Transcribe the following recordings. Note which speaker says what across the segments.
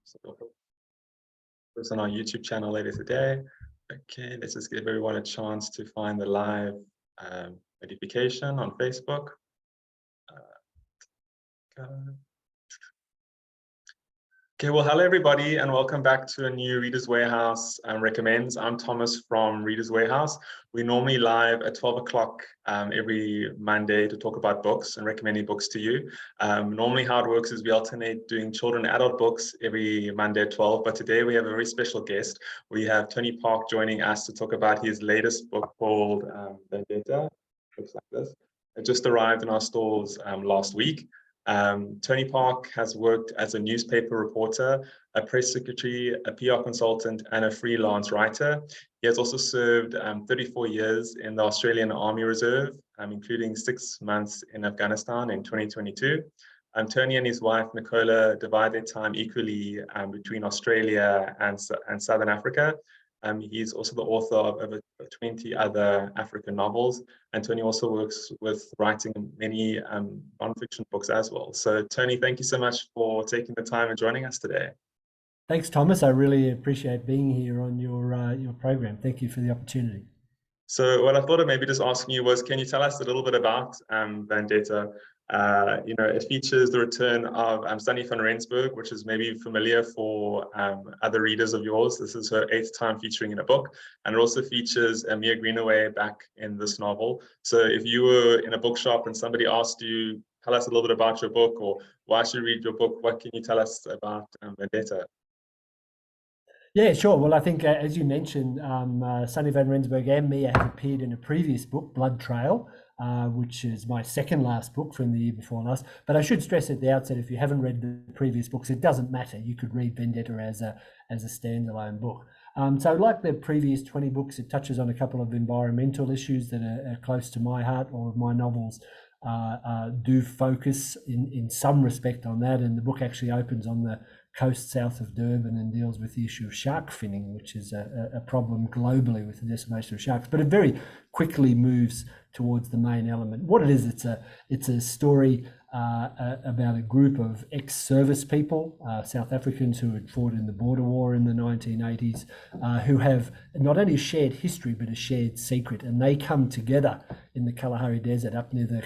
Speaker 1: So we'll put this on our YouTube channel later today. Okay, let's just give everyone a chance to find the live notification on Facebook. Okay, well, hello everybody, and welcome back to a new Reader's Warehouse Recommends. I'm Thomas from Reader's Warehouse. We normally live at 12 o'clock every Monday to talk about books and recommending books to you. Normally how it works is we alternate doing children and adult books every Monday at 12, but today we have a very special guest. We have Tony Park joining us to talk about his latest book called Vendetta. Looks like this. It just arrived in our stores last week. Tony Park has worked as a newspaper reporter, a press secretary, a PR consultant, and a freelance writer. He has also served 34 years in the Australian Army Reserve, including 6 months in Afghanistan in 2022. Tony and his wife, Nicola, divide their time equally between Australia and Southern Africa. He's also the author of over 20 other African novels, and Tony also works with writing many non-fiction books as well. So Tony, thank you so much for taking the time and joining us today.
Speaker 2: Thanks, Thomas. I really appreciate being here on your program. Thank you for the opportunity.
Speaker 1: So what I thought of maybe just asking you was, can you tell us a little bit about Vendetta? It features the return of Sannie from Rensburg, which is maybe familiar for other readers of yours. This is her 8th time featuring in a book, and it also features Mia Greenaway back in this novel. So if you were in a bookshop and somebody asked you, tell us a little bit about your book, or why should we read your book, what can you tell us about Vendetta?
Speaker 2: Yeah, sure. Well, I think, as you mentioned, Sannie van Rensburg and Mia have appeared in a previous book, Blood Trail, which is my second last book from the year before last. But I should stress at the outset, if you haven't read the previous books, it doesn't matter. You could read Vendetta as a standalone book. So like the previous 20 books, it touches on a couple of environmental issues that are close to my heart. All of my novels do focus in some respect on that. And the book actually opens on the coast south of Durban and deals with the issue of shark finning, which is a problem globally with the decimation of sharks. But it very quickly moves towards the main element. What it is, it's a story about a group of ex-service people, South Africans who had fought in the border war in the 1980s, who have not only a shared history but a shared secret, and they come together in the Kalahari Desert up near the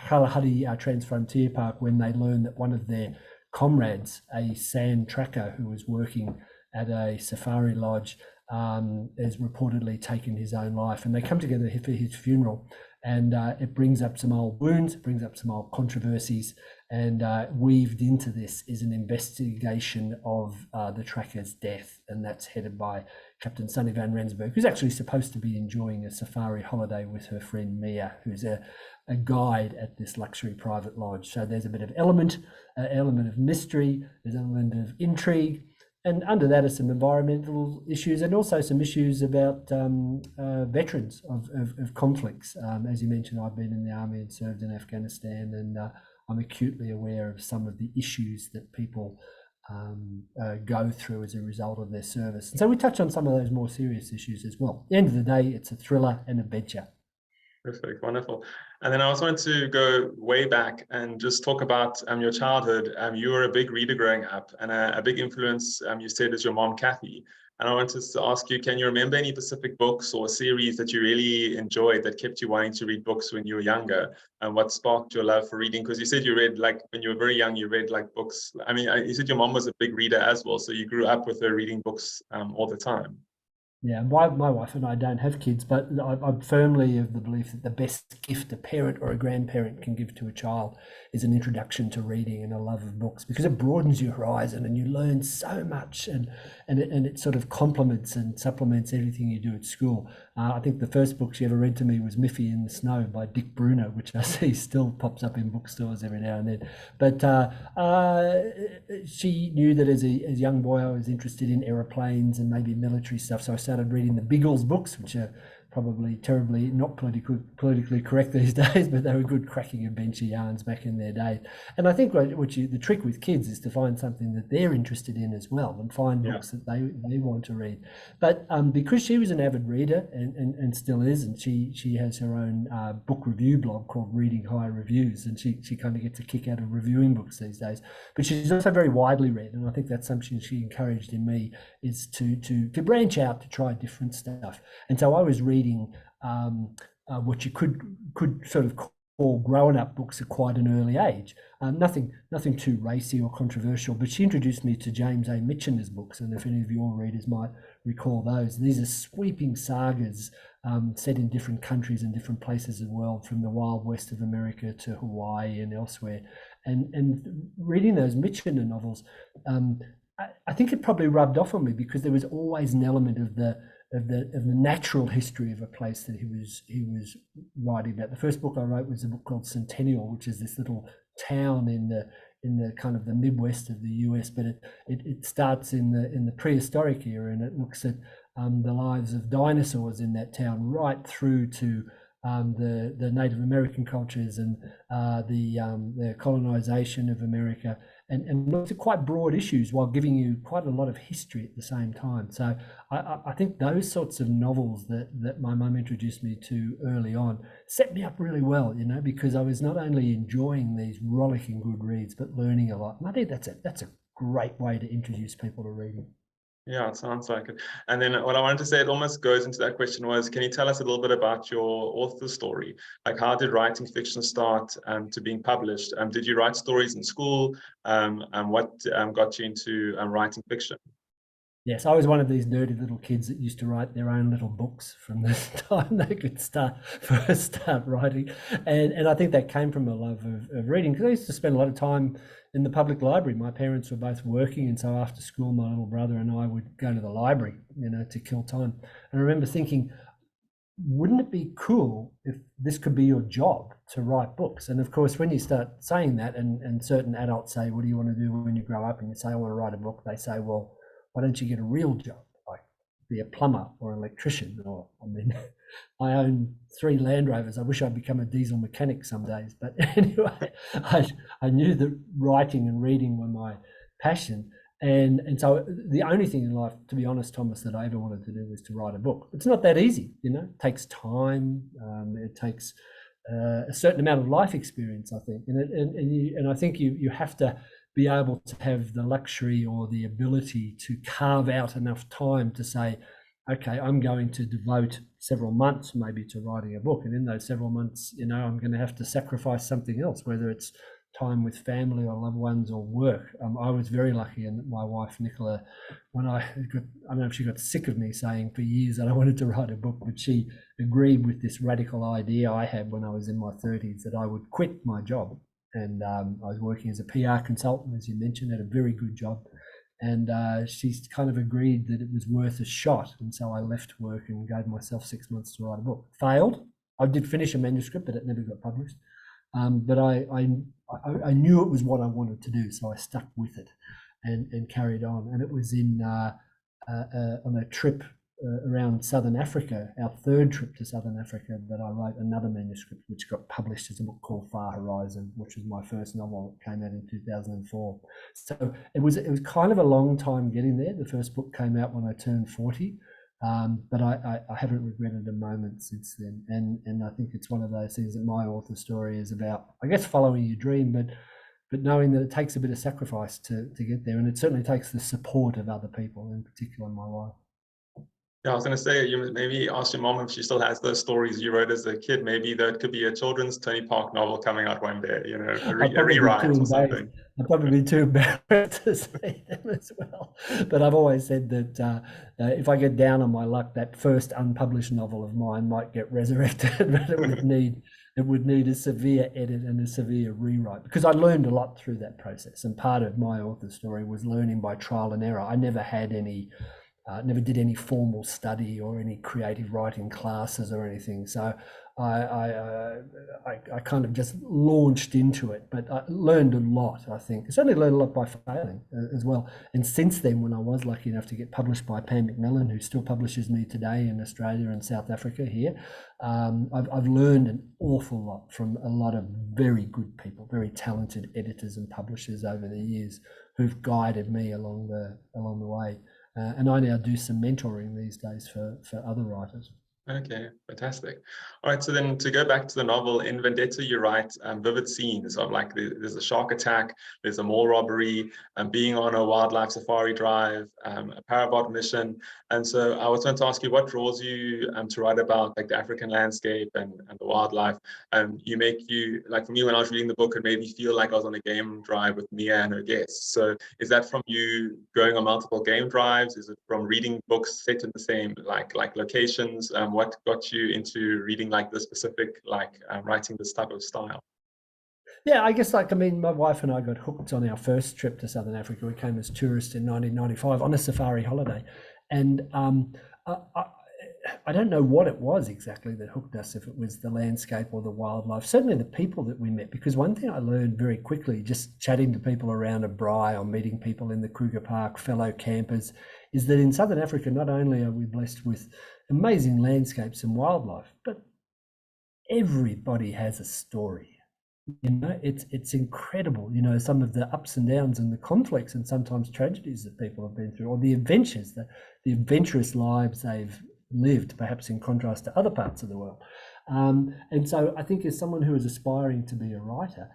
Speaker 2: Kalahari Transfrontier Park when they learn that one of their comrades, a sand tracker who was working at a safari lodge, has reportedly taken his own life, and they come together for his funeral. And it brings up some old wounds, brings up some old controversies, and weaved into this is an investigation of the tracker's death, and that's headed by Captain Sannie van Rensburg, who's actually supposed to be enjoying a safari holiday with her friend Mia, who's a guide at this luxury private lodge. So there's a bit of element of mystery, there's an element of intrigue, and under that are some environmental issues and also some issues about veterans of conflicts. As you mentioned, I've been in the army and served in Afghanistan, and I'm acutely aware of some of the issues that people go through as a result of their service. And so we touch on some of those more serious issues as well. At the end of the day, it's a thriller and adventure.
Speaker 1: Perfect, wonderful. And then I also wanted to go way back and just talk about your childhood. You were a big reader growing up, and a big influence, you said, is your mom, Kathy. And I wanted to ask you, can you remember any specific books or series that you really enjoyed that kept you wanting to read books when you were younger? And what sparked your love for reading? Because you said you read, like, when you were very young, you read like books. I mean, you said your mom was a big reader as well, so you grew up with her reading books all the time.
Speaker 2: Yeah, my wife and I don't have kids, but I'm firmly of the belief that the best gift a parent or a grandparent can give to a child is an introduction to reading and a love of books, because it broadens your horizon and you learn so much, and it sort of complements and supplements everything you do at school. I think the first book she ever read to me was Miffy in the Snow by Dick Bruner, which I see still pops up in bookstores every now and then. But she knew that as a young boy I was interested in aeroplanes and maybe military stuff, so I started reading the Biggles books, which are probably terribly not politically correct these days, but they were good cracking adventure yarns back in their day. And I think the trick with kids is to find something that they're interested in as well, and find books that they want to read. But because she was an avid reader and still is, and she has her own book review blog called Reading High Reviews, and she kind of gets a kick out of reviewing books these days. But she's also very widely read, and I think that's something she encouraged in me, is to branch out, to try different stuff. And so I was reading what you could sort of call grown-up books at quite an early age. Nothing too racy or controversial, but she introduced me to James A. Michener's books, and if any of your readers might recall those, these are sweeping sagas set in different countries and different places of the world, from the wild west of America to Hawaii and elsewhere. And reading those Michener novels, I think it probably rubbed off on me, because there was always an element of the natural history of a place that he was writing about. The first book I wrote was a book called Centennial, which is this little town in the kind of the Midwest of the US, but it starts in the prehistoric era, and it looks at the lives of dinosaurs in that town, right through to the Native American cultures and the colonization of America, and looked at quite broad issues while giving you quite a lot of history at the same time. So I think those sorts of novels that my mum introduced me to early on set me up really well, because I was not only enjoying these rollicking good reads, but learning a lot. And I think that's a great way to introduce people to reading.
Speaker 1: Yeah, it sounds like it. And then what I wanted to say, it almost goes into that question, was, can you tell us a little bit about your author story? Like, how did writing fiction start to being published? Did you write stories in school? And what got you into writing fiction?
Speaker 2: Yes, I was one of these nerdy little kids that used to write their own little books from the time they could first start writing. And I think that came from a love of reading, because I used to spend a lot of time in the public library. My parents were both working, and so after school, my little brother and I would go to the library, to kill time. And I remember thinking, wouldn't it be cool if this could be your job, to write books? And of course, when you start saying that, and certain adults say, what do you want to do when you grow up? And you say, I want to write a book. They say, well, why don't you get a real job, like be a plumber or an electrician? Or, I own 3 Land Rovers. I wish I'd become a diesel mechanic some days. But anyway, I knew that writing and reading were my passion. And so the only thing in life, to be honest, Thomas, that I ever wanted to do was to write a book. It's not that easy, it takes time. It takes a certain amount of life experience, I think. And I think you have to be able to have the luxury or the ability to carve out enough time to say, okay, I'm going to devote several months maybe to writing a book. And in those several months, I'm going to have to sacrifice something else, whether it's time with family or loved ones or work. I was very lucky, and my wife, Nicola, when I don't know if she got sick of me saying for years that I wanted to write a book, but she agreed with this radical idea I had when I was in my 30s, that I would quit my job. And I was working as a PR consultant, as you mentioned, had a very good job. And she's kind of agreed that it was worth a shot. And so I left work and gave myself 6 months to write a book. Failed. I did finish a manuscript, but it never got published. But I knew it was what I wanted to do, so I stuck with it and carried on. And it was on a trip around Southern Africa, our 3rd trip to Southern Africa, that I wrote another manuscript which got published as a book called Far Horizon, which was my first novel. It came out in 2004. So it was kind of a long time getting there. The first book came out when I turned 40, but I haven't regretted a moment since then. And I think it's one of those things that my author story is about, I guess, following your dream, but knowing that it takes a bit of sacrifice to get there. And it certainly takes the support of other people, in particular my wife.
Speaker 1: Yeah, I was going to say, you maybe ask your mom if she still has those stories you wrote as a kid. Maybe that could be a children's Tony Park novel coming out one day, a rewrite or something.
Speaker 2: I'd probably be too embarrassed to say them as well. But I've always said that if I get down on my luck, that first unpublished novel of mine might get resurrected, but it would need a severe edit and a severe rewrite, because I learned a lot through that process. And part of my author story was learning by trial and error. I never had any never did any formal study or any creative writing classes or anything. So I kind of just launched into it, but I learned a lot, I think. I certainly learned a lot by failing as well. And since then, when I was lucky enough to get published by Pan Macmillan, who still publishes me today in Australia and South Africa here, I've learned an awful lot from a lot of very good people, very talented editors and publishers over the years who've guided me along the way. And I now do some mentoring these days for other writers.
Speaker 1: Okay, fantastic. All right, so then to go back to the novel, in Vendetta, you write vivid scenes of like there's a shark attack, there's a mall robbery, being on a wildlife safari drive, a parabot mission. And so I was going to ask you, what draws you to write about like the African landscape and the wildlife? Like for me, when I was reading the book, it made me feel like I was on a game drive with Mia and her guests. So is that from you going on multiple game drives? Is it from reading books set in the same like locations? What got you into reading like the specific, writing this type of style?
Speaker 2: Yeah, I guess my wife and I got hooked on our first trip to Southern Africa. We came as tourists in 1995 on a safari holiday. And I don't know what it was exactly that hooked us, if it was the landscape or the wildlife, certainly the people that we met, because one thing I learned very quickly, just chatting to people around a braai or meeting people in the Kruger Park, fellow campers, is that in Southern Africa, not only are we blessed with amazing landscapes and wildlife, but everybody has a story. It's incredible, some of the ups and downs and the conflicts and sometimes tragedies that people have been through, or the adventures, the adventurous lives they've lived, perhaps in contrast to other parts of the world. And so I think as someone who is aspiring to be a writer,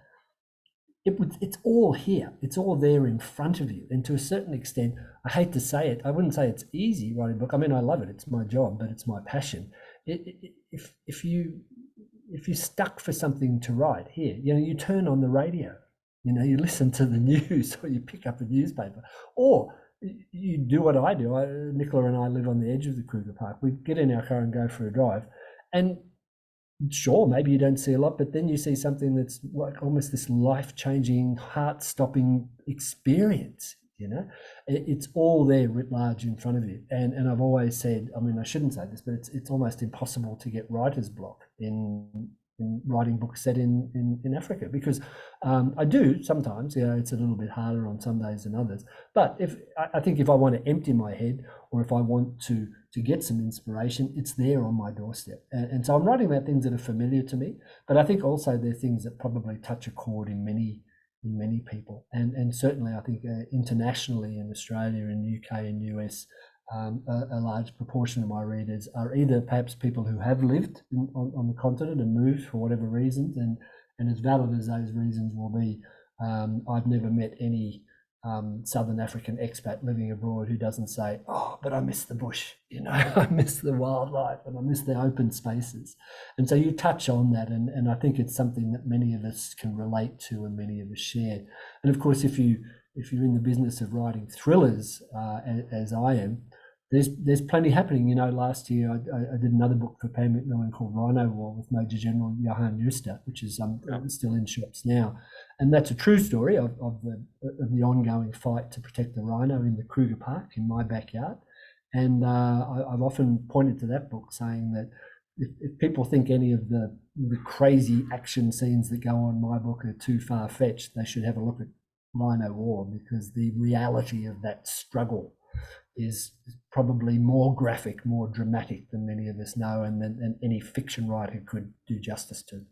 Speaker 2: it's all here. It's all there in front of you. And to a certain extent, I hate to say it, I wouldn't say it's easy writing a book. I mean, I love it. It's my job, but it's my passion. If you're stuck for something to write here, you turn on the radio, you listen to the news, or you pick up a newspaper, or you do what I do. Nicola and I live on the edge of the Kruger Park. We get in our car and go for a drive, and sure, maybe you don't see a lot, but then you see something that's like almost this life-changing, heart-stopping experience. It's all there writ large in front of you. And I've always said, I mean, I shouldn't say this, but it's almost impossible to get writer's block in writing books set in Africa, because I do sometimes, it's a little bit harder on some days than others. But I think if I want to empty my head, or if I want to get some inspiration, it's there on my doorstep. And so I'm writing about things that are familiar to me, but I think also they're things that probably touch a chord in many people. And certainly I think internationally, in Australia and UK and US, a large proportion of my readers are either perhaps people who have lived on the continent and moved for whatever reasons, and as valid as those reasons will be, I've never met any Southern African expat living abroad who doesn't say, oh, but I miss the bush, I miss the wildlife and I miss the open spaces. And so you touch on that, and I think it's something that many of us can relate to and many of us share. And of course, if you're in the business of writing thrillers, as I am, there's plenty happening. Last year I did another book for Pan Macmillan called Rhino War with Major General Johan Jooste, which is still in shops now, and that's a true story of the ongoing fight to protect the rhino in the Kruger Park in my backyard. And I've often pointed to that book, saying that if people think any of the crazy action scenes that go on in my book are too far-fetched, they should have a look at Rhino War, because the reality of that struggle is probably more graphic, more dramatic than many of us know, and than any fiction writer could do justice to.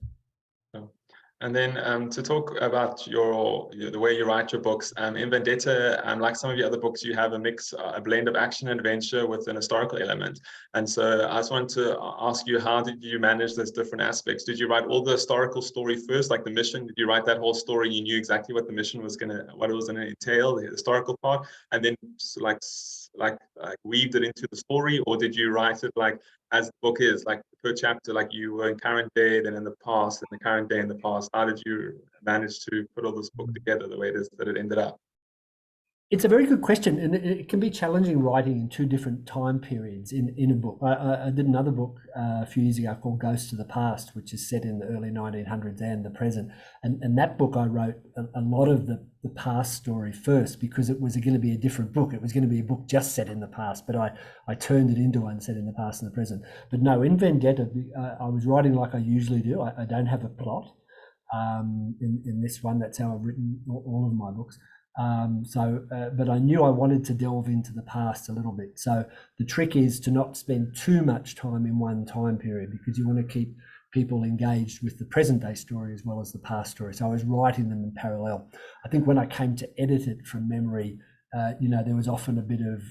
Speaker 1: And then to talk about the way you write your books, in Vendetta, like some of your other books, you have a blend of action and adventure with an historical element. And so I just wanted to ask you, how did you manage those different aspects? Did you write all the historical story first, like the mission? Did you write that whole story? You knew exactly what the mission was what it was going to entail, the historical part, and then like weaved it into the story? Or did you write it like as the book is, like per chapter, like you were in current day, then in the past, and the current day in the past? How did you manage to put all this book together the way it is that it ended up?
Speaker 2: It's a very good question, and it can be challenging writing in two different time periods in a book. I did another book a few years ago called Ghosts of the Past, which is set in the early 1900s and the present. And that book I wrote a lot of the past story first, because it was going to be a different book. It was going to be a book just set in the past, but I turned it into one set in the past and the present. But no, in Vendetta, I was writing like I usually do. I don't have a plot in this one. That's how I've written all of my books. But I knew I wanted to delve into the past a little bit. So the trick is to not spend too much time in one time period, because you want to keep people engaged with the present day story as well as the past story. So I was writing them in parallel. I think when I came to edit it from memory, there was often a bit of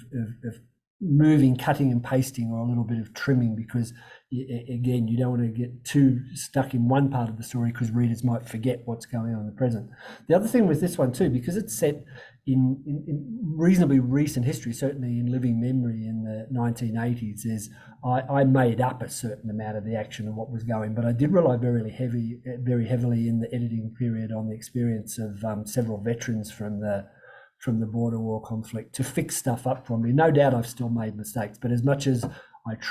Speaker 2: moving, cutting and pasting, or a little bit of trimming, because again, you don't want to get too stuck in one part of the story, because readers might forget what's going on in the present. The other thing with this one too, because it's set in reasonably recent history, certainly in living memory in the 1980s, is I made up a certain amount of the action and what was going, but I did rely very heavily in the editing period on the experience of several veterans from the border war conflict to fix stuff up for me. No doubt I've still made mistakes, but as much as I've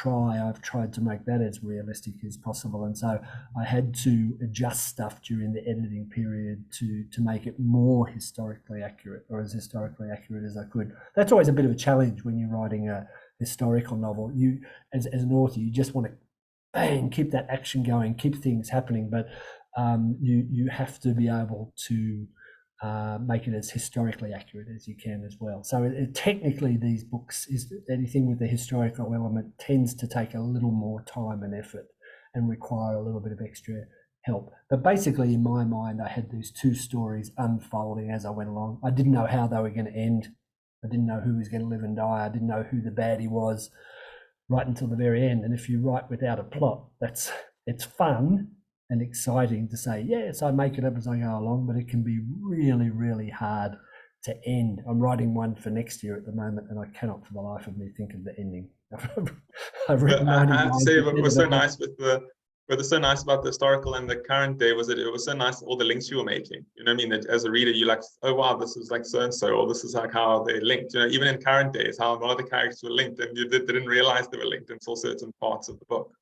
Speaker 2: tried to make that as realistic as possible. And so I had to adjust stuff during the editing period to make it more historically accurate, or as historically accurate as I could. That's always a bit of a challenge when you're writing a historical novel. You, as an author, you just want to bang, keep that action going, keep things happening, but you have to be able to make it as historically accurate as you can as well. So technically, these books, is anything with the historical element, tends to take a little more time and effort and require a little bit of extra help. But basically, in my mind, I had these two stories unfolding as I went along. I didn't know how they were going to end. I didn't know who was going to live and die. I didn't know who the baddie was right until the very end. And if you write without a plot, it's fun and exciting to say, yes, I make it up as I go along, but it can be really, really hard to end. I'm writing one for next year at the moment, and I cannot for the life of me think of the ending. I've written
Speaker 1: I have to say, what was so
Speaker 2: nice
Speaker 1: nice what was so nice about the historical and the current day was that it was so nice, all the links you were making. You know what I mean? That as a reader, you're like, oh wow, this is like so and so, or this is like how they're linked. You know, even in current days, how a lot of the characters were linked, and you didn't realize they were linked until certain parts of the book.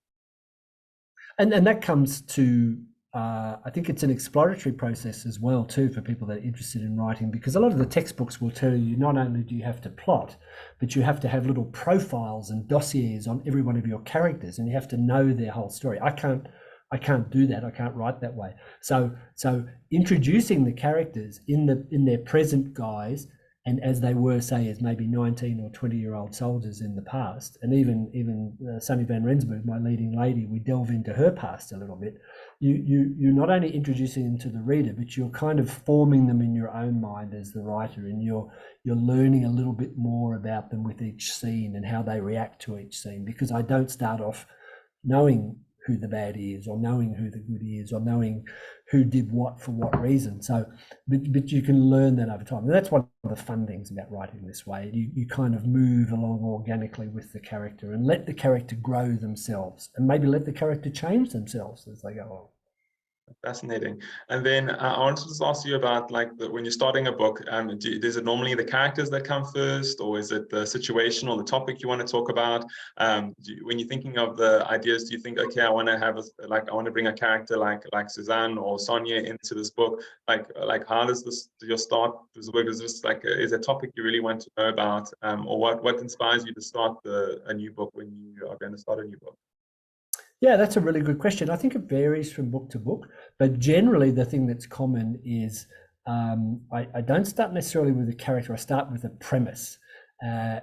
Speaker 2: And that comes to, I think it's an exploratory process as well too, for people that are interested in writing, because a lot of the textbooks will tell you not only do you have to plot, but you have to have little profiles and dossiers on every one of your characters, and you have to know their whole story. I can't do that. I can't write that way. So introducing the characters in their present guise, and as they were, say, as maybe 19 or 20-year-old soldiers in the past, and even Sannie van Rensburg, my leading lady, we delve into her past a little bit. You're not only introducing them to the reader, but you're kind of forming them in your own mind as the writer, and you're learning a little bit more about them with each scene and how they react to each scene. Because I don't start off knowing who the bad is, or knowing who the good is, or knowing who did what for what reason. So, but you can learn that over time. And that's one of the fun things about writing this way. You kind of move along organically with the character and let the character grow themselves, and maybe let the character change themselves as they go on.
Speaker 1: Fascinating. And then I wanted to just ask you about, like, when you're starting a book, is it normally the characters that come first, or is it the situation or the topic you want to talk about? When you're thinking of the ideas, do you think, okay, I want to bring a character like Suzanne or Sonia into this book? Like how does your start this work? Is this is a topic you really want to know about, or what inspires you to start a new book when you are going to start a new book?
Speaker 2: Yeah, that's a really good question. I think it varies from book to book, but generally the thing that's common is I don't start necessarily with a character. I start with a premise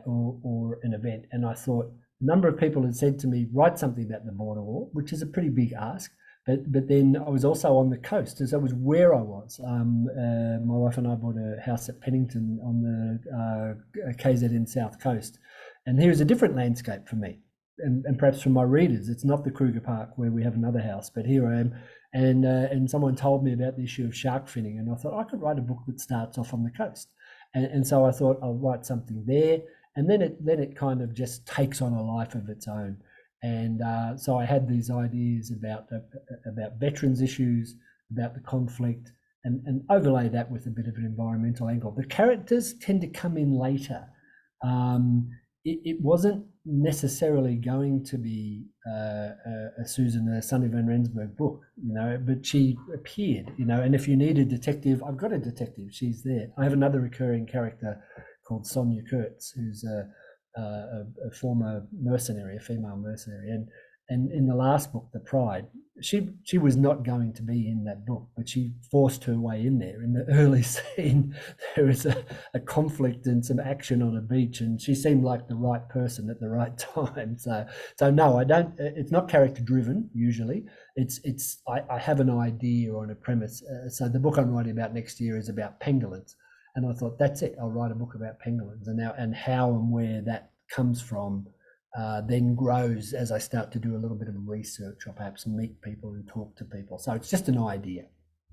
Speaker 2: or an event. And I thought, a number of people had said to me, write something about the border war, which is a pretty big ask. But then I was also on the coast, as that was where I was. My wife and I bought a house at Pennington on the KZN South Coast, and here is a different landscape for me. And perhaps from my readers, it's not the Kruger Park where we have another house, but here I am. And someone told me about the issue of shark finning, and I thought I could write a book that starts off on the coast. And so I thought I'll write something there, and then it kind of just takes on a life of its own. And so I had these ideas about veterans issues, about the conflict, and overlay that with a bit of an environmental angle. The characters tend to come in later. It wasn't necessarily going to be a Sannie van Rensburg book, but she appeared, and if you need a detective, I've got a detective, she's there. I have another recurring character called Sonia Kurtz, who's a former mercenary, a female mercenary, and in the last book, The Pride, she was not going to be in that book, but she forced her way in there. In the early scene, there was a conflict and some action on a beach, and she seemed like the right person at the right time. So no, I don't. It's not character driven usually. I have an idea or a premise. So the book I'm writing about next year is about pangolins, and I thought that's it. I'll write a book about pangolins, and how and where that comes from. Then grows as I start to do a little bit of research or perhaps meet people and talk to people. So it's just an idea,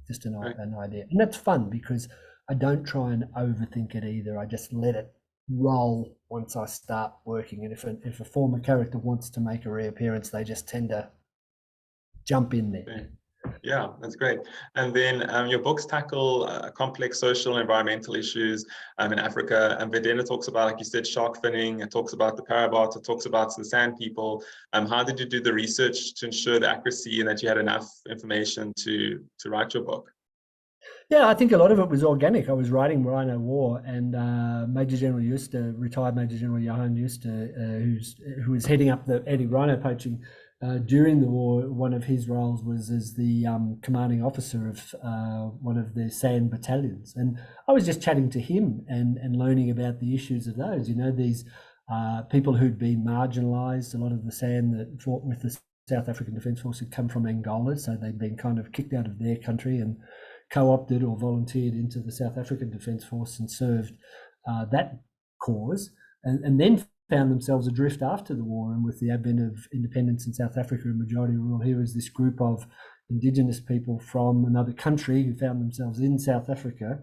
Speaker 2: an idea. And that's fun because I don't try and overthink it either. I just let it roll once I start working. And if a former character wants to make a reappearance, they just tend to jump in there.
Speaker 1: Yeah, that's great. And then your books tackle complex social and environmental issues in Africa. And Vendetta talks about, like you said, shark finning. It talks about the parabots. It talks about the sand people. How did you do the research to ensure the accuracy and that you had enough information to write your book?
Speaker 2: Yeah, I think a lot of it was organic. I was writing Rhino War, and Major General Euster, retired Major General Johan Euster, who was heading up the anti-rhino poaching during the war. One of his roles was as the commanding officer of one of the sand battalions, and I was just chatting to him and learning about the issues of those. These people who'd been marginalised. A lot of the sand that fought with the South African Defence Force had come from Angola, so they'd been kind of kicked out of their country and co-opted or volunteered into the South African Defence Force and served that cause, and then found themselves adrift after the war. And with the advent of independence in South Africa and majority rule, here was this group of Indigenous people from another country who found themselves in South Africa,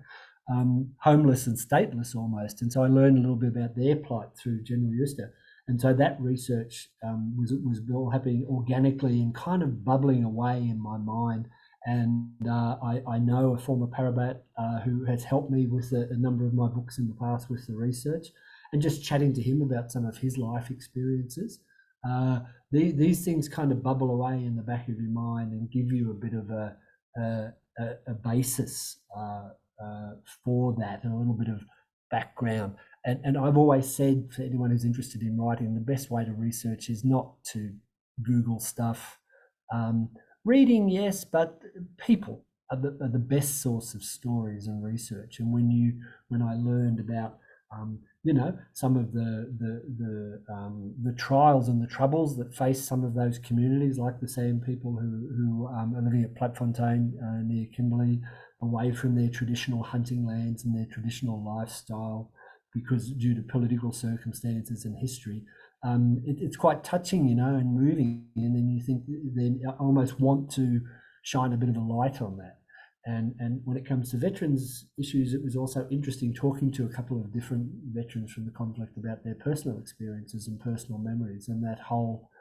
Speaker 2: homeless and stateless almost. And so I learned a little bit about their plight through General Euster. And so that research was all happening organically and kind of bubbling away in my mind. And I know a former parabat who has helped me with a number of my books in the past with the research, and just chatting to him about some of his life experiences. These things kind of bubble away in the back of your mind and give you a bit of a basis for that, and a little bit of background. And I've always said, for anyone who's interested in writing, the best way to research is not to Google stuff. Reading, yes, but people are the best source of stories and research. And when I learned about some of the trials and the troubles that face some of those communities, like the Sand people who are living at Platfontein near Kimberley, away from their traditional hunting lands and their traditional lifestyle, because due to political circumstances and history. It's quite touching, and moving, and then you think, then I almost want to shine a bit of a light on that. And when it comes to veterans issues, it was also interesting talking to a couple of different veterans from the conflict about their personal experiences and personal memories, and that whole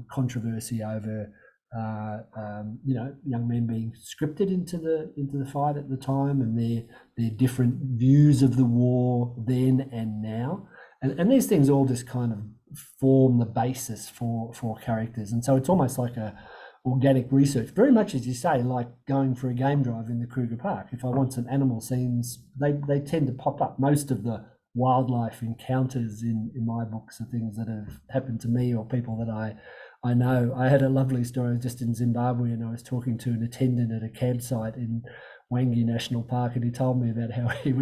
Speaker 2: controversy over young men being scripted into the fight at the time, and their different views of the war then and now. And these things all just kind of form the basis for characters. And so it's almost like a organic research, very much as you say, like going for a game drive in the Kruger Park. If I want some animal scenes, they tend to pop up. Most of the wildlife encounters in my books are things that have happened to me or people that I know. I had a lovely story just in Zimbabwe, and I was talking to an attendant at a campsite in Wangi National Park, and he told me about how he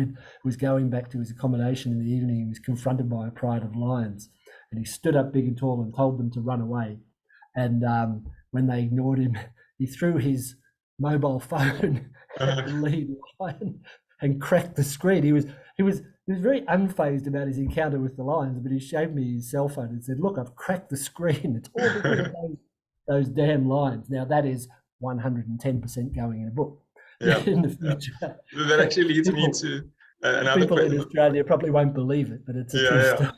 Speaker 2: was going back to his accommodation in the evening. He was confronted by a pride of lions, and he stood up big and tall and told them to run away. And when they ignored him, he threw his mobile phone at the lead lion and cracked the screen. He was very unfazed about his encounter with the lions, but he showed me his cell phone and said, "Look, I've cracked the screen. It's all because of those damn lions." Now that is 110% going in a book.
Speaker 1: Yeah.
Speaker 2: In the future.
Speaker 1: Yeah. That actually leads me to another
Speaker 2: people
Speaker 1: question.
Speaker 2: in Australia probably won't believe it, but it's a true story.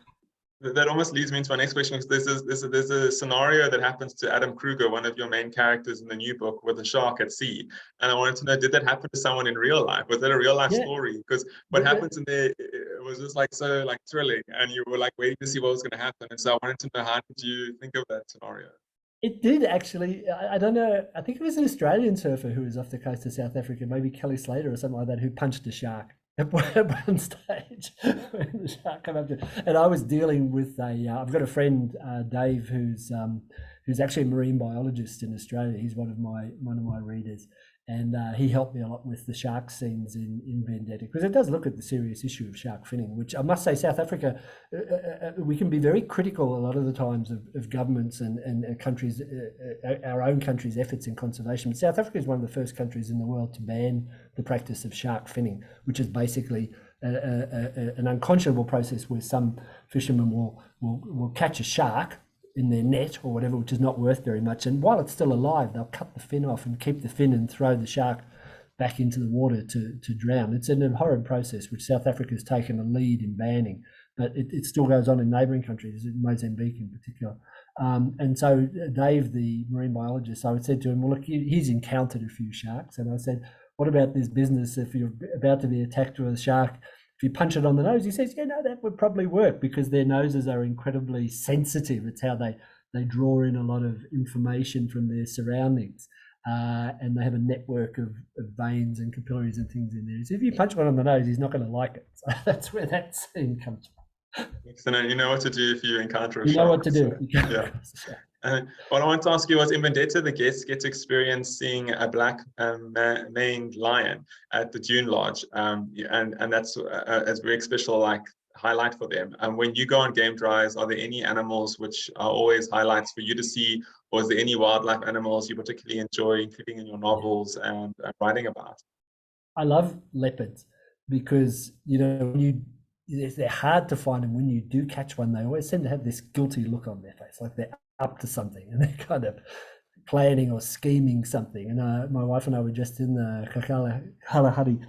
Speaker 1: that almost leads me into my next question, because there's a scenario that happens to Adam Kruger, one of your main characters in the new book, with a shark at sea. And I wanted to know, did that happen to someone in real life? Was that a real life
Speaker 2: Yeah.
Speaker 1: story? Because what happens in there, it was just like so like thrilling, and you were like waiting to see what was going to happen. And so I wanted to know, how did you think of that scenario?
Speaker 2: It did actually. I don't know. I think it was an Australian surfer who was off the coast of South Africa, maybe Kelly Slater or something like that, who punched a shark at one stage when the shark came up to. And I was dealing with a. I've got a friend, Dave, who's actually a marine biologist in Australia. He's one of my readers, and he helped me a lot with the shark scenes in Vendetta, because it does look at the serious issue of shark finning, which I must say, South Africa, we can be very critical a lot of the times of governments and countries, our own country's efforts in conservation. But South Africa is one of the first countries in the world to ban the practice of shark finning, which is basically an unconscionable process where some fishermen will catch a shark in their net or whatever, which is not worth very much, and while it's still alive, they'll cut the fin off and keep the fin and throw the shark back into the water to drown. It's an abhorrent process which South Africa has taken a lead in banning, but it still goes on in neighbouring countries, in Mozambique in particular. And so Dave, the marine biologist, I said to him, well, look, he's encountered a few sharks, and I said, what about this business if you're about to be attacked with a shark? If you punch it on the nose, he says, yeah, no, that would probably work, because their noses are incredibly sensitive. It's how they draw in a lot of information from their surroundings. And they have a network of veins and capillaries and things in there. So if you punch one on the nose, he's not going to like it. So that's where that scene comes from.
Speaker 1: Excellent. You know what to do if you encounter a shark.
Speaker 2: You know what to do.
Speaker 1: So, yeah. What I want to ask you was, in Vendetta, the guests get to experience seeing a black maned lion at the Dune Lodge, and that's a very special like highlight for them. When you go on game drives, are there any animals which are always highlights for you to see, or is there any wildlife animals you particularly enjoy including in your novels and writing about?
Speaker 2: I love leopards, because they're hard to find, and when you do catch one, they always seem to have this guilty look on their face, like they're up to something, and they're kind of planning or scheming something. And my wife and I were just in the Kalahari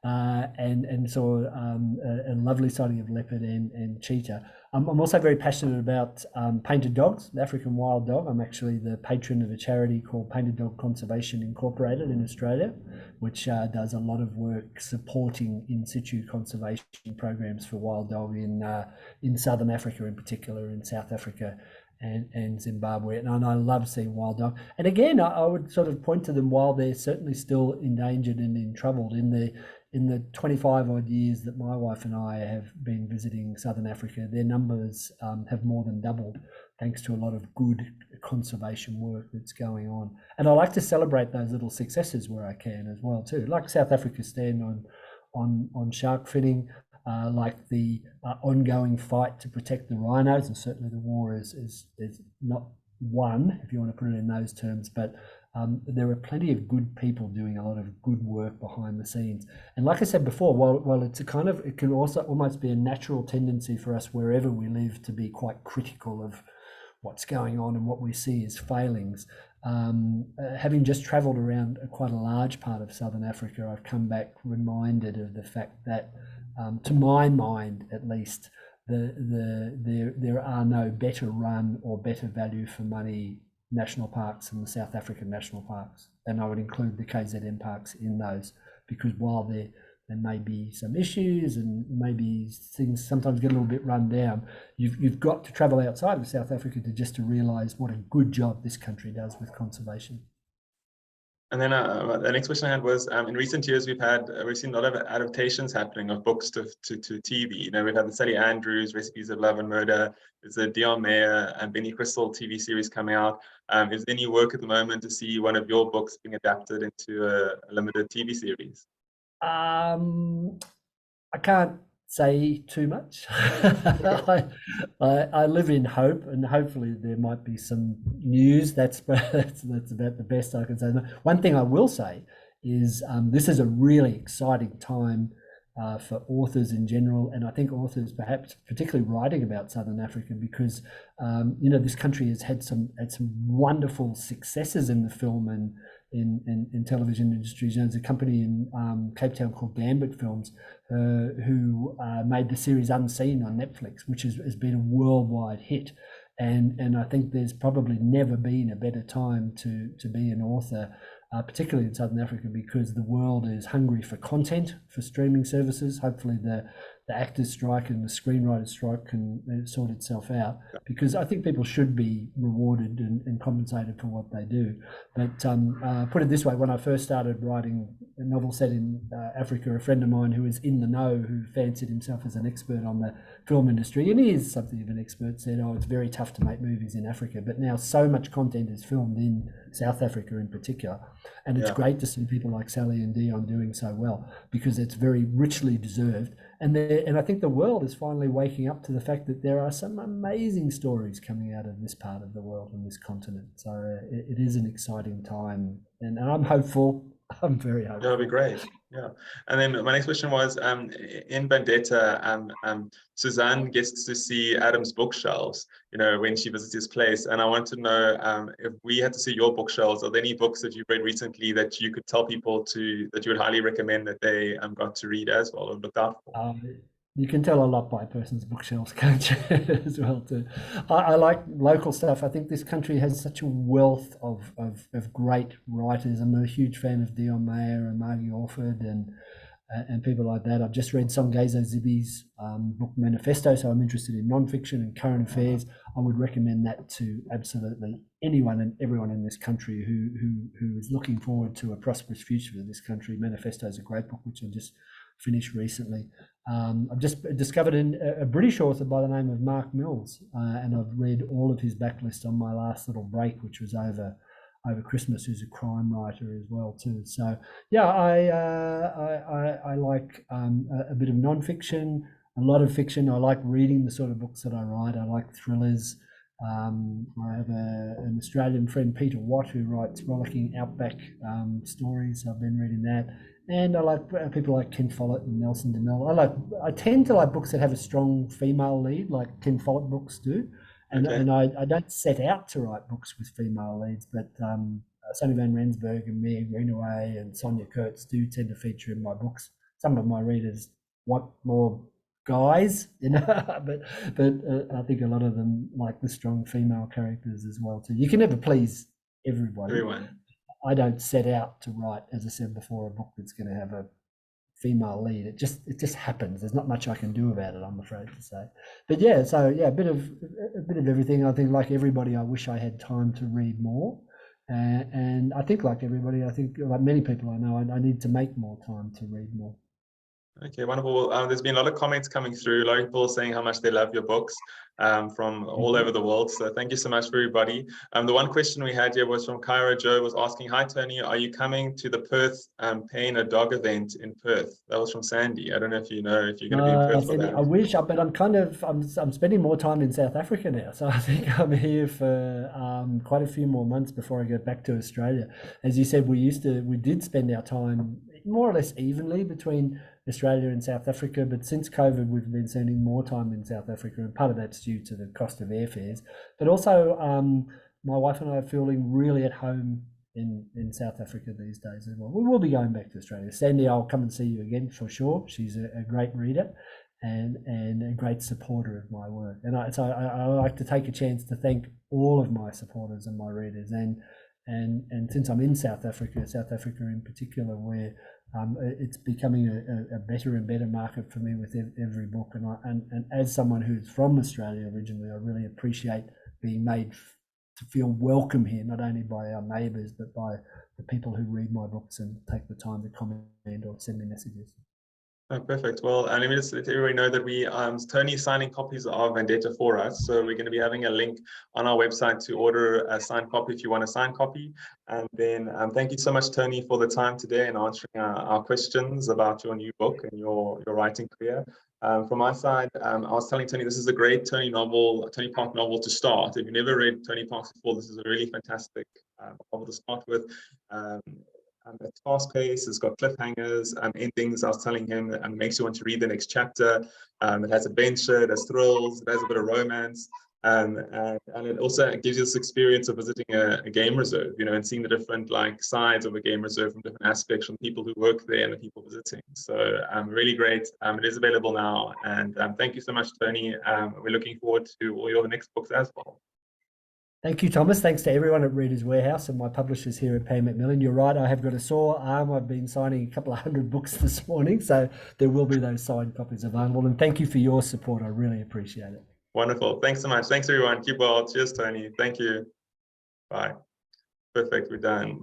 Speaker 2: and saw a lovely sighting of leopard and cheetah. I'm also very passionate about painted dogs, the African wild dog. I'm actually the patron of a charity called Painted Dog Conservation Incorporated in Australia, which does a lot of work supporting in situ conservation programs for wild dog in Southern Africa, in particular in South Africa and Zimbabwe. And I love seeing wild dog. And again, I would sort of point to them, while they're certainly still endangered and in trouble, in the 25 odd years that my wife and I have been visiting Southern Africa, their numbers have more than doubled, thanks to a lot of good conservation work that's going on. And I like to celebrate those little successes where I can as well too, like South Africa's stand on shark finning, like the ongoing fight to protect the rhinos, and certainly the war is not won, if you want to put it in those terms, but there are plenty of good people doing a lot of good work behind the scenes. And like I said before, while it's it can also almost be a natural tendency for us wherever we live to be quite critical of what's going on and what we see as failings. Having just travelled around quite a large part of Southern Africa, I've come back reminded of the fact that, to my mind at least, there are no better run or better value for money national parks than the South African national parks, and I would include the KZN parks in those, because while there may be some issues and maybe things sometimes get a little bit run down, you've got to travel outside of South Africa to realise what a good job this country does with conservation.
Speaker 1: And then the next question I had was, in recent years, we've seen a lot of adaptations happening of books to TV. We've had the Sally Andrews, Recipes of Love and Murder. There's a Dion Meyer and Benny Crystal TV series coming out. Is there any work at the moment to see one of your books being adapted into a limited TV series?
Speaker 2: I can't say too much. I live in hope, and hopefully there might be some news. That's about the best I can say. One thing I will say is this is a really exciting time for authors in general, and I think authors perhaps particularly writing about Southern Africa, because this country has had some wonderful successes in the film in television industries. There's a company in Cape Town called Gambit Films who made the series Unseen on Netflix, which has been a worldwide hit. And I think there's probably never been a better time to be an author, particularly in Southern Africa, because the world is hungry for content, for streaming services. Hopefully the actors' strike and the screenwriters' strike can sort itself out, because I think people should be rewarded and compensated for what they do. But put it this way, when I first started writing a novel set in Africa, a friend of mine who was in the know, who fancied himself as an expert on the film industry, and he is something of an expert, said, oh, it's very tough to make movies in Africa. But now so much content is filmed in South Africa in particular. And it's great to see people like Sally and Dion doing so well, because it's very richly deserved. And I think the world is finally waking up to the fact that there are some amazing stories coming out of this part of the world and this continent. So it is an exciting time, and I'm hopeful. I'm very hopeful.
Speaker 1: That'll be great. Yeah. And then my next question was, in Vendetta, Suzanne gets to see Adam's bookshelves, when she visits his place. And I want to know, if we had to see your bookshelves, are there any books that you've read recently that you could tell people that you would highly recommend that they got to read as well or look out for?
Speaker 2: You can tell a lot by a person's bookshelves, can't you, as well, too. I like local stuff. I think this country has such a wealth of great writers. I'm a huge fan of Dion Meyer and Margie Orford and people like that. I've just read Songezo Zibi's book Manifesto, so I'm interested in nonfiction and current affairs. I would recommend that to absolutely anyone and everyone in this country who is looking forward to a prosperous future for this country. Manifesto is a great book, which I just finished recently. I've just discovered a British author by the name of Mark Mills, and I've read all of his backlist on my last little break, which was over Christmas, who's a crime writer as well too. So yeah, I like a bit of nonfiction, a lot of fiction. I like reading the sort of books that I write. I like thrillers. I have an Australian friend, Peter Watt, who writes rollicking outback stories. I've been reading that. And I like people like Ken Follett and Nelson DeMille. I tend to like books that have a strong female lead, like Ken Follett books do. And I don't set out to write books with female leads, but Sannie van Rensburg and Mia Greenaway and Sonia Kurtz do tend to feature in my books. Some of my readers want more guys, but I think a lot of them like the strong female characters as well too. You can never please everybody.
Speaker 1: Everyone.
Speaker 2: I don't set out to write, as I said before, a book that's going to have a female lead. It just happens. There's not much I can do about it, I'm afraid to say. But yeah, so yeah, a bit of everything. I think, like everybody, I wish I had time to read more. And I think, like everybody, I think like many people I know, I need to make more time to read more.
Speaker 1: Okay, wonderful. There's been a lot of comments coming through, a lot of people saying how much they love your books from all over the world. So thank you so much for everybody. The one question we had here was from Kyra Joe, was asking, hi Tony, are you coming to the Perth Pain a Dog event in Perth? That was from Sandy. I don't know if you know if you're going to be in Perth for that.
Speaker 2: I wish, but I'm spending more time in South Africa now. So I think I'm here for quite a few more months before I get back to Australia. As you said, we did spend our time more or less evenly between Australia and South Africa, but since COVID we've been spending more time in South Africa, and part of that's due to the cost of airfares, but also my wife and I are feeling really at home in South Africa these days as well. We will be going back to Australia. Sandy, I'll come and see you again for sure. She's a great reader and a great supporter of my work, and I like to take a chance to thank all of my supporters and my readers, and since I'm in South Africa in particular, where it's becoming a better and better market for me with every book. And as someone who's from Australia originally, I really appreciate being made to feel welcome here, not only by our neighbours, but by the people who read my books and take the time to comment or send me messages.
Speaker 1: Oh, perfect. Well, let me just let everybody know that Tony's signing copies of Vendetta for us. So we're going to be having a link on our website to order a signed copy if you want a signed copy. And then thank you so much, Tony, for the time today and answering our questions about your new book and your writing career. From my side, I was telling Tony, this is a great Tony Park novel to start. If you've never read Tony Park's before, this is a really fantastic novel to start with. It's fast-paced, it's got cliffhangers and endings. I was telling him, and makes you want to read the next chapter. It has adventure, it has thrills, it has a bit of romance. And it also gives you this experience of visiting a game reserve, you know, and seeing the different like sides of a game reserve from different aspects, from people who work there and the people visiting. So really great. It is available now, and thank you so much, Tony. We're looking forward to all your next books as well.
Speaker 2: Thank you, Thomas. Thanks to everyone at Reader's Warehouse and my publishers here at Pan Macmillan. You're right, I have got a sore arm. I've been signing a couple of 100 books this morning, so there will be those signed copies available. And thank you for your support. I really appreciate it.
Speaker 1: Wonderful. Thanks so much. Thanks, everyone. Keep well. Cheers, Tony. Thank you. Bye. Perfect. We're done.